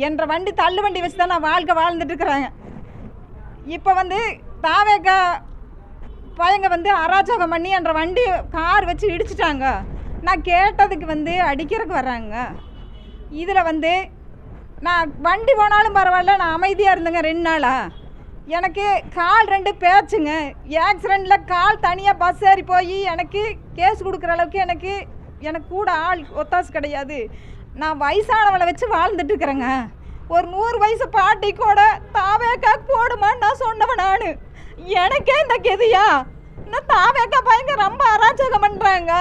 என்ற வண்டி தள்ளு வண்டி வச்சு தான் நான் வாழ்க்கை வாழ்ந்துட்டு இருக்கிறேன். இப்போ தாவேக்கா பையங்க அராஜகம் பண்ணி என்ற வண்டி கார் வச்சு இடிச்சிட்டாங்க. நான் கேட்டதுக்கு அடிக்கிறதுக்கு வர்றாங்க. இதில் நான் வண்டி போனாலும் பரவாயில்ல, நான் அமைதியாக இருந்தேங்க 2 நாளாக. எனக்கு கால் 2 பேச்சுங்க. ஆக்சிடெண்ட்டில் கால் தனியாக பஸ் ஏறி போய் எனக்கு கேஸ் கொடுக்குற அளவுக்கு எனக்கு கூட ஆள் ஒத்தாசு கிடையாது. நான் வயசானவளை வச்சு வாழ்ந்துட்டு இருக்கிறேங்க. ஒரு 100 வயசு பாட்டி கூட தாவேக்கா போடுமான்னு நான் சொன்னவன். நான் எனக்கே இந்த கெதியா? இந்த தாவேக்கா பையங்க ரொம்ப அராஜகம் பண்ணுறாங்க.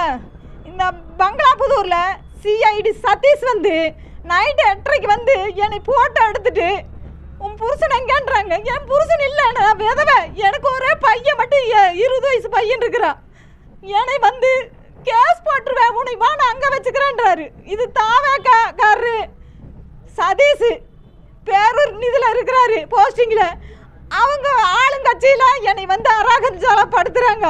இந்த பங்களாபுதூரில் சிஐடி சதீஷ் நைட்டு 8:30க்கு என்னை போட்டோ எடுத்துட்டு உன் புருஷன் எங்கேன்றாங்க. என் புருஷன் இல்லை, நான் விதவை. எனக்கு ஒரே பையன் மட்டும் 20 வயசு பையன் இருக்கிறான். என்னை கேஸ் போட்டுருவேன், உன்னை வா நான் அங்கே வச்சுக்கிறேன்றாரு. இது தாவேக்காரு சதீஷ் பேரூர் இதில் இருக்கிறாரு போஸ்டிங்கில். அவங்க ஆளுங்கட்சியில் என்னை அராகரிச்சாலப்படுத்துகிறாங்க.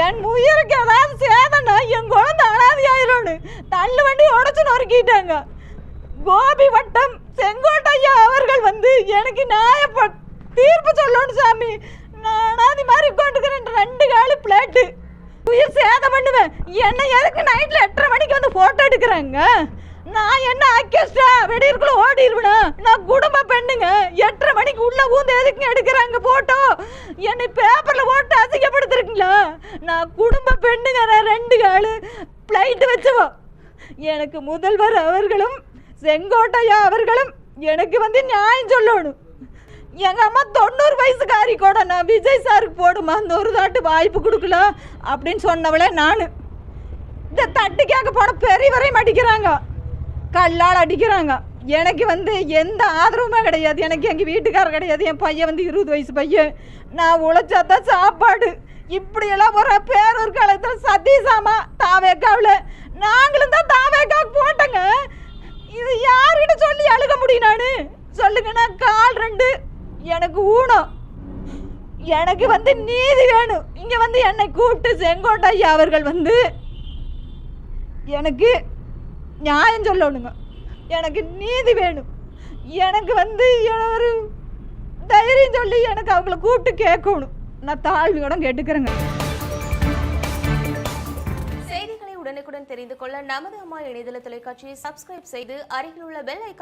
என் உயிருக்கு ஏதாவது சேதனா என் குழந்தை அனாதியாயிரும்னு தள்ளு வண்டி உடச்சு நொறுக்கிட்டாங்க. கோபி வட்டம் செங்கோட்டையா அவர்கள் எனக்கு தீர்ப்பு சொல்லணும் சாமி. நான் அனாதி மாதிரி உட்காந்துக்கிறேன். 2 காலு பிளேட்டு உயிர் சேதம் பண்ணுவேன். என்னை எதுக்கு நைட்டில் 8:30 மணிக்கு ஃபோட்டோ எடுக்கிறாங்க? நான் என்ன ஆக்கிஸ்டா வெடியிருக்குள்ள ஓடிடுவேனா? நான் குடும்ப பெண்ணுங்க. 8:30 மணிக்கு உள்ள ஊந்து எதுக்கு எடுக்கிறாங்க போட்டோ? என்னை பேப்பரில் போட்டு அசிங்கப்படுத்துறீங்களா? நான் குடும்ப பெண்ணுங்க. நான் 2 காலு பிளைட்டு வச்சுவோ. எனக்கு முதல்வர் அவர்களும் செங்கோட்டையா அவர்களும் எனக்கு நியாயம் சொல்லணும். எங்கள் அம்மா 90 வயசுக்காரி கூட நான் விஜய் சாருக்கு போடுமா அந்த ஒரு தாட்டு வாய்ப்பு கொடுக்கல அப்படின்னு சொன்னவளே நான். இந்த தட்டு கேட்க போன பெரியவரையும் அடிக்கிறாங்க, கல்லால் அடிக்கிறாங்க. எனக்கு எந்த ஆதரவுமே கிடையாது. எனக்கு எங்கள் வீட்டுக்காரர் கிடையாது. என் பையன் 20 வயசு பையன். நான் உழைச்சாதான் சாப்பாடு. இப்படியெல்லாம் ஒரு பேரூர் காலத்தில் சதீஷாமா தாவேக்காவில் நாங்களும் தான் தாவேக்காவுக்கு போட்டேங்க. இது யாருக்கிட்ட சொல்லி அழுக முடியும்? நான் சொல்லுங்கன்னா கால் 2 எனக்கு ஊனம். எனக்கு நீதி வேணும். இங்கே என்னை கூப்பிட்டு செங்கோட்டையா அவர்கள் எனக்கு நியாயம் சொல்லணுங்க. எனக்கு நீதி வேணும். எனக்கு ஒரு தைரியம் சொல்லி எனக்கு அவங்கள கூப்பிட்டு கேட்கணும். நான் தாழ்மையோட கேட்டுக்கிறேங்க. செய்திகளை உடனுக்குடன் தெரிந்து கொள்ள நமது அம்மா இணையதள தொலைக்காட்சியை சப்ஸ்கிரைப் செய்து அருகில் உள்ள பெல் ஐகான்